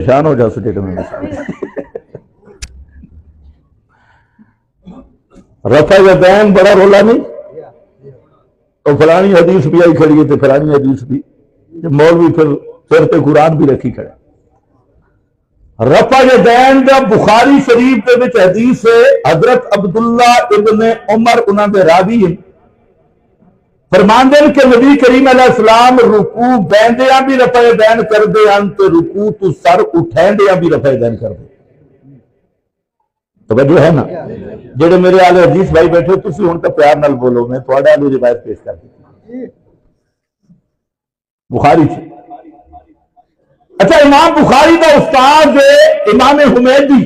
پریشان ہو جا سکے میں رفع یدین بڑا رولا نہیں تو فلانی حدیث بھی آئی کھڑی ہے تو فلانی حدیث بھی مولوی پھر سر پہ قرآن بھی رکھی کھڑے رفع یدین دا بخاری شریف کے وچ حدیث ہے حضرت عبداللہ ابن عمر انہاں دے راوی ہیں فرماندے کہ نبی کریم علیہ السلام رکوع بیندیاں بھی رفع یدین کر دے ہیں تو رکوع تو سر اٹھیندیاں بھی رفع یدین کر دے توجہ ہے نا جڑے میرے آلے حدیث بھائی بیٹھے تسی ہن تو پیار نال بولو میں تھوڑا علی روایت پیش کر دی بخاری سے اچھا امام بخاری کا استاد ہے امام حمیدی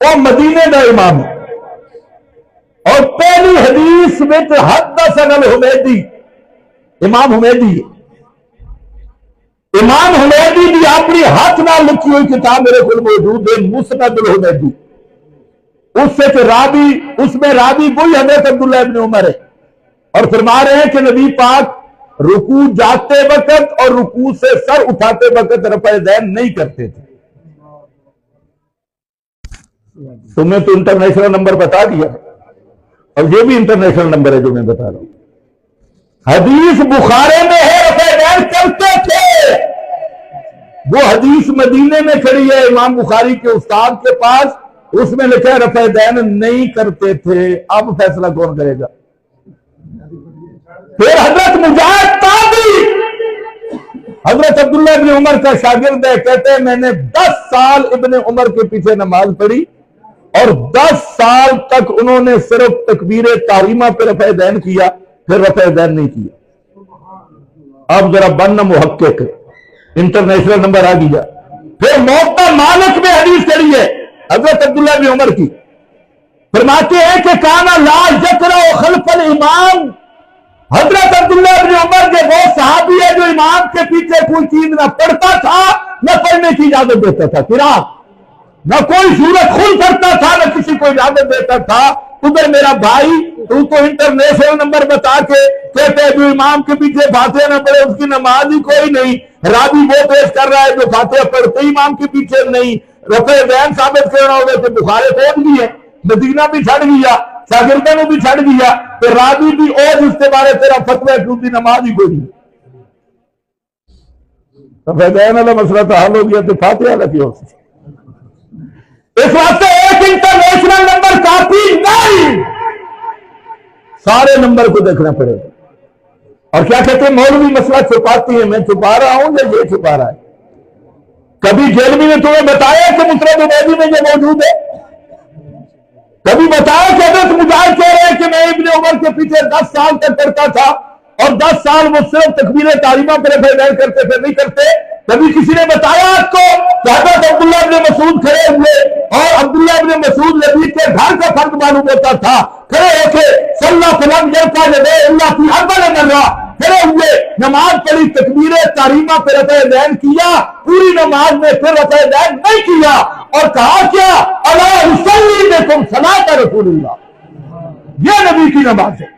وہ مدینے کا امام ہے اور پہلی حدیث میں حدثنا الحمیدی امام حمیدی ہے امام حمیدی بھی اپنی ہاتھ نہ لکھی ہوئی کتاب میرے کو موجود ہے مسند الحمیدی اس میں راوی وہی حضرت عبداللہ ابن عمر ہے اور فرما رہے ہیں کہ نبی پاک رکوع جاتے وقت اور رکوع سے سر اٹھاتے وقت رفع یدین نہیں کرتے تھے تمہیں تو انٹرنیشنل نمبر بتا دیا اور یہ بھی انٹرنیشنل نمبر ہے جو میں بتا رہا ہوں حدیث بخاری میں ہے رفع یدین کرتے تھے وہ حدیث مدینے میں کھڑی ہے امام بخاری کے استاد کے پاس اس میں لکھا ہے رفع یدین نہیں کرتے تھے اب فیصلہ کون کرے گا پھر حضرت مجاہد تابعی حضرت عبداللہ ابن عمر کا شاگرد ہے کہتے ہیں میں نے 10 سال ابن عمر کے پیچھے نماز پڑھی اور 10 سال تک انہوں نے صرف تکبیر تحریمہ پہ رفع یدین کیا پھر رفع یدین نہیں کیا اب ذرا بننا محقق انٹرنیشنل نمبر آ گیا پھر موقع مالک میں حدیث کری ہے حضرت عبداللہ ابن عمر کی فرماتے ہیں کہ کانا لا یقرأ خلف الامام حضرت عبداللہ ابن عمر کے وہ صحابی ہے جو امام کے پیچھے کوئی چیز نہ پڑھتا تھا نہ پڑھنے کی اجازت دیتا تھا قرات نہ کوئی سورت خود کرتا تھا نہ کسی کو اجازت دیتا تھا ادھر میرا بھائی تو انٹرنیشنل نمبر بتا کے کہتے جو امام کے پیچھے فاتحہ نہ پڑھے اس کی نماز ہی کوئی نہیں راوی وہ پیش کر رہا ہے جو فاتحہ پڑھتے ہی امام کے پیچھے نہیں رفع یدین ثابت کرنا ہوگا کہ بخاری پہنچ گئی ہے مدینہ بھی چھڑ گیا شاگردوں نے بھی چھڑ گیا تو راوی بھی اور اس کے بارے تیرا فتوی کیوں کی نماز ہی کوئی نہیں رفع یدین والا مسئلہ تو حل ہو گیا تو فاتحہ والا کیوں اس واسطے ایک انٹرنیشنل نمبر کافی نہیں سارے نمبر کو دیکھنا پڑے گا اور کیا کہتے ہیں مولوی مسئلہ چھپاتی ہے میں چھپا رہا ہوں یا یہ چھپا رہا ہے کبھی جیلوی نے تمہیں بتایا کہ مسند حمیدی میں یہ موجود ہے کبھی بتایا کہ حضرت مجاہد کہہ رہے ہیں کہ میں ابن عمر کے پیچھے 10 سال تک کرتا تھا اور 10 سال وہ صرف تکبیر تحریمہ پر رفع یدین کرتے تھے نہیں کرتے کبھی کسی نے بتایا آپ کو کہ حضرت عبداللہ ابن مسعود کھڑے ہوئے اور عبداللہ ابن مسعود نبی کے گھر کا فرق معلوم ہوتا تھا کھڑے ہو کے صلی اللہ اللہ کی اربع مرہ کھڑے ہوئے نماز پڑھی تکبیر تحریمہ پہ رفع یدین کیا پوری نماز میں پھر رفع یدین نہیں کیا اور کہا کیا الا اصلی بکم صلاۃ رسول اللہ یہ نبی کی نماز ہے